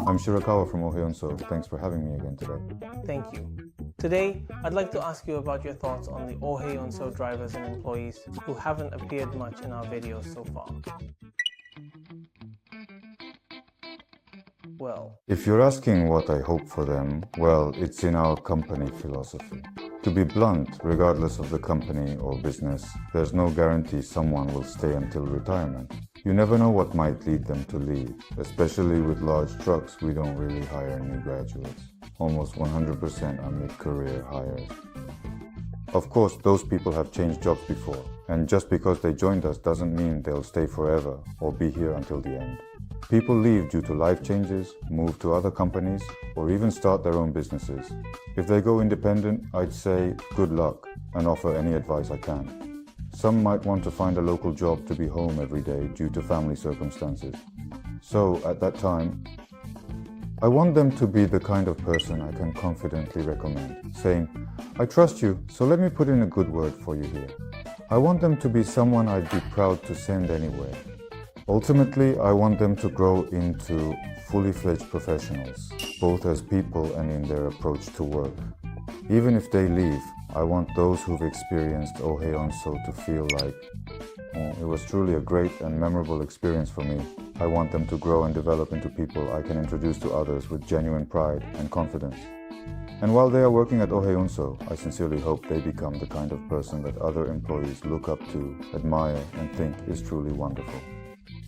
I'm Shirakawa from ohe.horseline. Thanks for having me again today. Thank you. Today, I'd like to ask you about your thoughts on the ohe.horseline drivers and employees who haven't appeared much in our videos so far. Well, if you're asking what I hope for them, well, it's in our company philosophy. To be blunt, regardless of the company or business, there's no guarantee someone will stay until retirement. You never know what might lead them to leave. Especially with large trucks, we don't really hire new graduates. Almost 100% are mid-career hires. Of course, those people have changed jobs before, and just because they joined us doesn't mean they'll stay forever or be here until the end. People leave due to life changes, move to other companies, or even start their own businesses. If they go independent, I'd say good luck and offer any advice I can. Some might want to find a local job to be home every day due to family circumstances. So, at that time, I want them to be the kind of person I can confidently recommend, saying, I trust you, so let me put in a good word for you here. I want them to be someone I'd be proud to send anywhere. Ultimately, I want them to grow into fully fledged professionals, both as people and in their approach to work. Even if they leave, I want those who've experienced ohe.horseline to feel like, it was truly a great and memorable experience for me. I want them to grow and develop into people I can introduce to others with genuine pride and confidence. And while they are working at ohe.horseline, I sincerely hope they become the kind of person that other employees look up to, admire, and think is truly wonderful.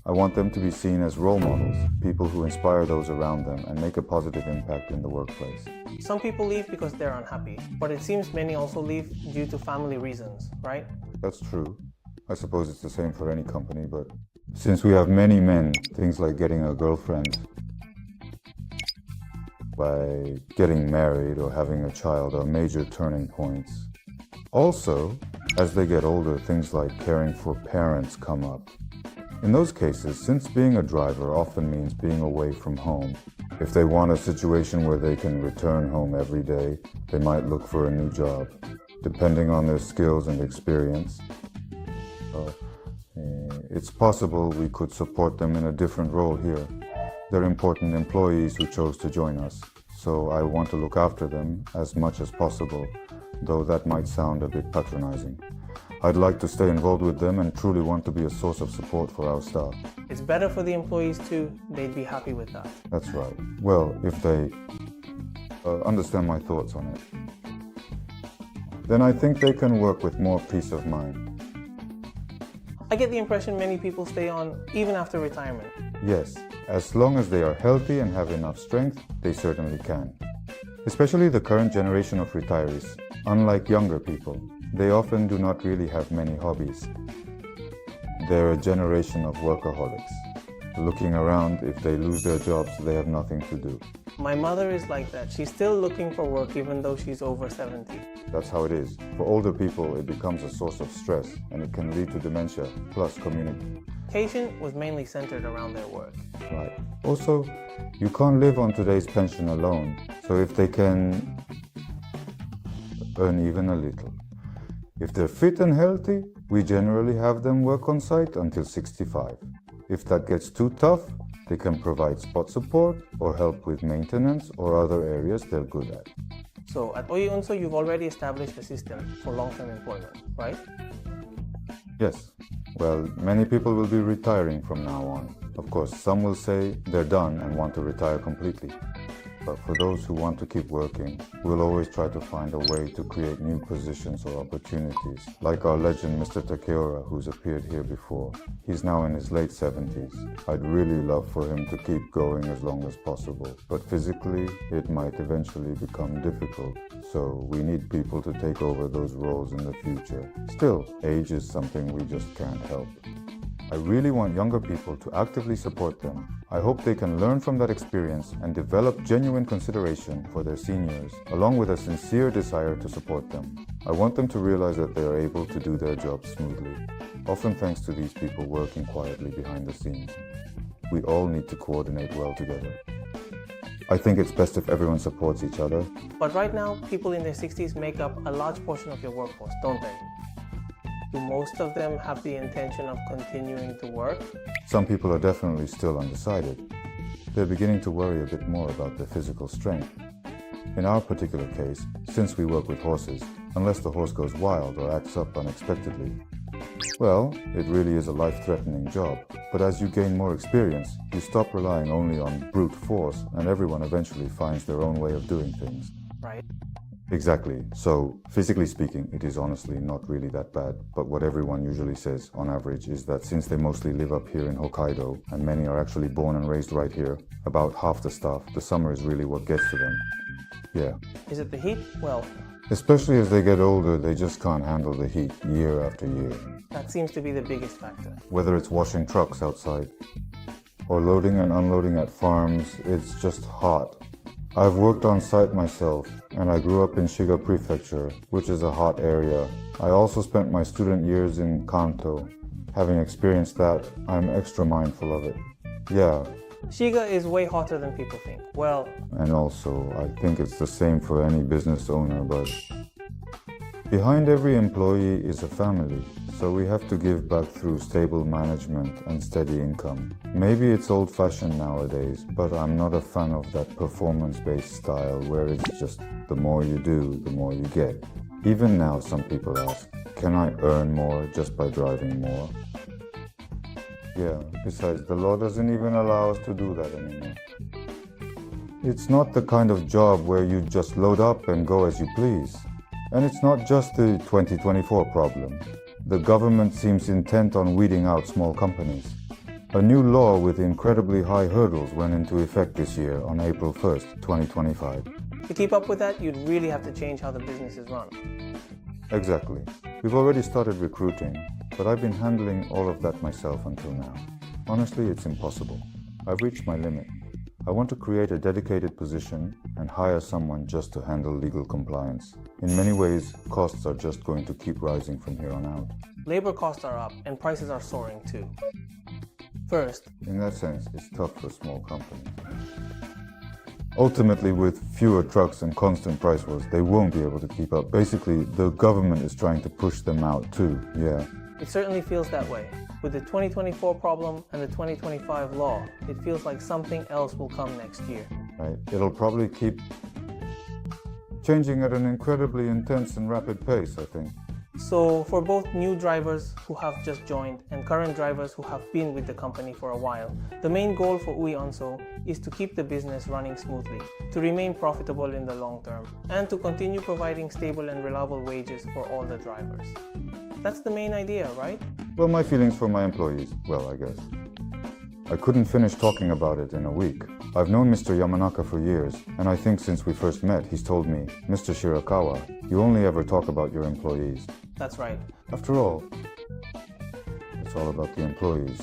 I want them to be seen as role models, people who inspire those around them and make a positive impact in the workplace. some people leave because they're unhappy, but it seems many also leave due to family reasons, right? That's true. I suppose it's the same for any company, but since we have many men, things like getting a girlfriend, like getting married or having a child are major turning points. Also, as they get older, things like caring for parents come up. In those cases, since being a driver often means being away from home, if they want a situation where they can return home every day, they might look for a new job. Depending on their skills and experience, it's possible we could support them in a different role here. They're important employees who chose to join us, so I want to look after them as much as possible, though that might sound a bit patronizing. I'd like to stay involved with them and truly want to be a source of support for our staff. It's better for the employees too, they'd be happy with that. That's right. Well, if they understand my thoughts on it, then I think they can work with more peace of mind. I get the impression many people stay on even after retirement. Yes, as long as they are healthy and have enough strength, they certainly can. Especially the current generation of retirees. Unlike younger people, they often do not really have many hobbies. They're a generation of workaholics. Looking around, if they lose their jobs, they have nothing to do. My mother is like that. She's still looking for work even though she's over 70. That's how it is. For older people, it becomes a source of stress, and it can lead to dementia, plus Communication was mainly centered around their work. Right. Also, you can't live on today's pension alone, so if they can earn even a little. If they're fit and healthy, we generally have them work on site until 65. If that gets too tough, they can provide spot support or help with maintenance or other areas they're good at. So at ohe.horseline, you've already established a system for long-term employment, right? Yes. Well, many people will be retiring from now on. Of course, some will say they're done and want to retire completely. But for those who want to keep working, we'll always try to find a way to create new positions or opportunities. Like our legend, Mr. Takeura, who's appeared here before. He's now in his late 70s. I'd really love for him to keep going as long as possible. But physically, it might eventually become difficult. So we need people to take over those roles in the future. Still, age is something we just can't help. I really want younger people to actively support them. I hope they can learn from that experience and develop genuine consideration for their seniors, along with a sincere desire to support them. I want them to realize that they are able to do their jobs smoothly, often thanks to these people working quietly behind the scenes. We all need to coordinate well together. I think it's best if everyone supports each other. But right now, people in their 60s make up a large portion of your workforce, don't they? Do most of them have the intention of continuing to work? Some people are definitely still undecided. they're beginning to worry a bit more about their physical strength. In our particular case, since we work with horses, unless the horse goes wild or acts up unexpectedly, well, it really is a life-threatening job. But as you gain more experience, you stop relying only on brute force, and everyone eventually finds their own way of doing things. Right. Exactly. So, physically speaking, it is honestly not really that bad. But what everyone usually says, on average, is that since they mostly live up here in Hokkaido, and many are actually born and raised right here, about half the staff, the summer is really what gets to them. Yeah. Is it the heat? Well, especially as they get older, they just can't handle the heat year after year. that seems to be the biggest factor. Whether it's washing trucks outside, or loading and unloading at farms, it's just hot. I've worked on site myself, and I grew up in Shiga Prefecture, which is a hot area. I also spent my student years in Kanto. Having experienced that, I'm extra mindful of it. Yeah. Shiga is way hotter than people think. Well, And also, I think it's the same for any business owner, but behind every employee is a family, so we have to give back through stable management and steady income. Maybe it's old-fashioned nowadays, but I'm not a fan of that performance-based style where it's just the more you do, the more you get. Even now, some people ask, can I earn more just by driving more? Yeah, besides, the law doesn't even allow us to do that anymore. It's not the kind of job where you just load up and go as you please. And it's not just the 2024 problem. The government seems intent on weeding out small companies. A new law with incredibly high hurdles went into effect this year on April 1st, 2025. to keep up with that, you'd really have to change how the business is run. Exactly. We've already started recruiting, but I've been handling all of that myself until now. Honestly, it's impossible. I've reached my limit. I want to create a dedicated position and hire someone just to handle legal compliance. In many ways, costs are just going to keep rising from here on out. Labor costs are up and prices are soaring too. First, In that sense, it's tough for a small company. Ultimately, with fewer trucks and constant price wars, they won't be able to keep up. Basically, the government is trying to push them out too, yeah. it certainly feels that way. With the 2024 problem and the 2025 law, it feels like something else will come next year. Right? It'll probably keep changing at an incredibly intense and rapid pace, I think. So for both new drivers who have just joined and current drivers who have been with the company for a while, the main goal for Ui Onso is to keep the business running smoothly, to remain profitable in the long term, and to continue providing stable and reliable wages for all the drivers. That's the main idea, right? Well, my feelings for my employees, well, I guess. I couldn't finish talking about it in a week. I've known Mr. Yamanaka for years, and I think since we first met, he's told me, Mr. Shirakawa, you only ever talk about your employees. That's right. After all, it's all about the employees.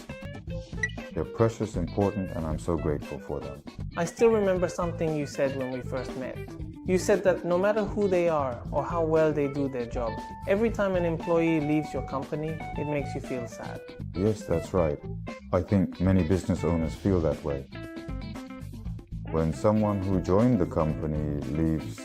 They're precious, important, and I'm so grateful for them. I still remember something you said when we first met. You said that no matter who they are or how well they do their job, every time an employee leaves your company, it makes you feel sad. Yes, that's right. I think many business owners feel that way. When someone who joined the company leaves,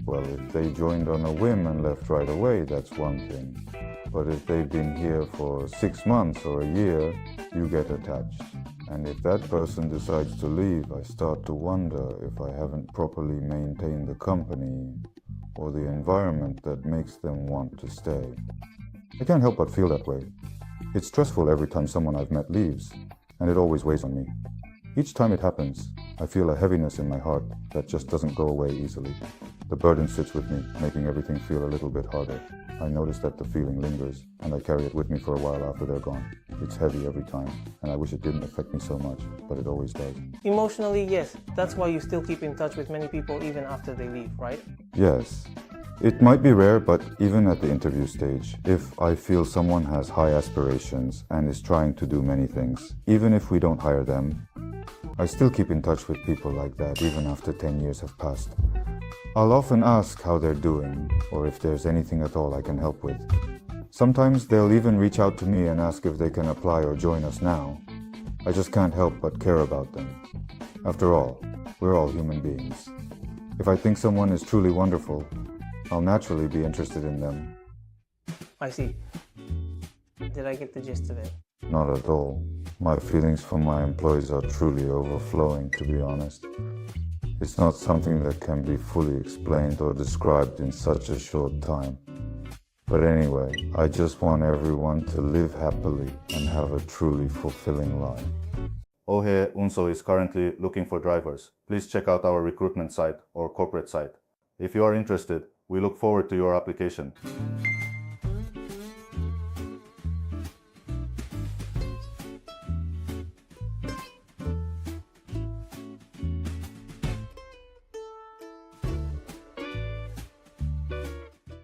well, if they joined on a whim and left right away, that's one thing. But if they've been here for 6 months or a year, you get attached. And if that person decides to leave, I start to wonder if I haven't properly maintained the company or the environment that makes them want to stay. I can't help but feel that way. It's stressful every time someone I've met leaves, and it always weighs on me. Each time it happens, I feel a heaviness in my heart that just doesn't go away easily. The burden sits with me, making everything feel a little bit harder. I notice that the feeling lingers, and I carry it with me for a while after they're gone. It's heavy every time, and I wish it didn't affect me so much, but it always does. Emotionally, yes. That's why you still keep in touch with many people even after they leave, right? Yes. It might be rare, but even at the interview stage, if I feel someone has high aspirations and is trying to do many things, even if we don't hire them, I still keep in touch with people like that even after 10 years have passed. I'll often ask how they're doing, or if there's anything at all I can help with. Sometimes they'll even reach out to me and ask if they can apply or join us now. I just can't help but care about them. After all, we're all human beings. If I think someone is truly wonderful, I'll naturally be interested in them. I see. Did I get the gist of it? Not at all. My feelings for my employees are truly overflowing, to be honest. It's not something that can be fully explained or described in such a short time. But anyway, I just want everyone to live happily and have a truly fulfilling life. Ohe Unso is currently looking for drivers. Please check out our recruitment site or corporate site. If you are interested, we look forward to your application.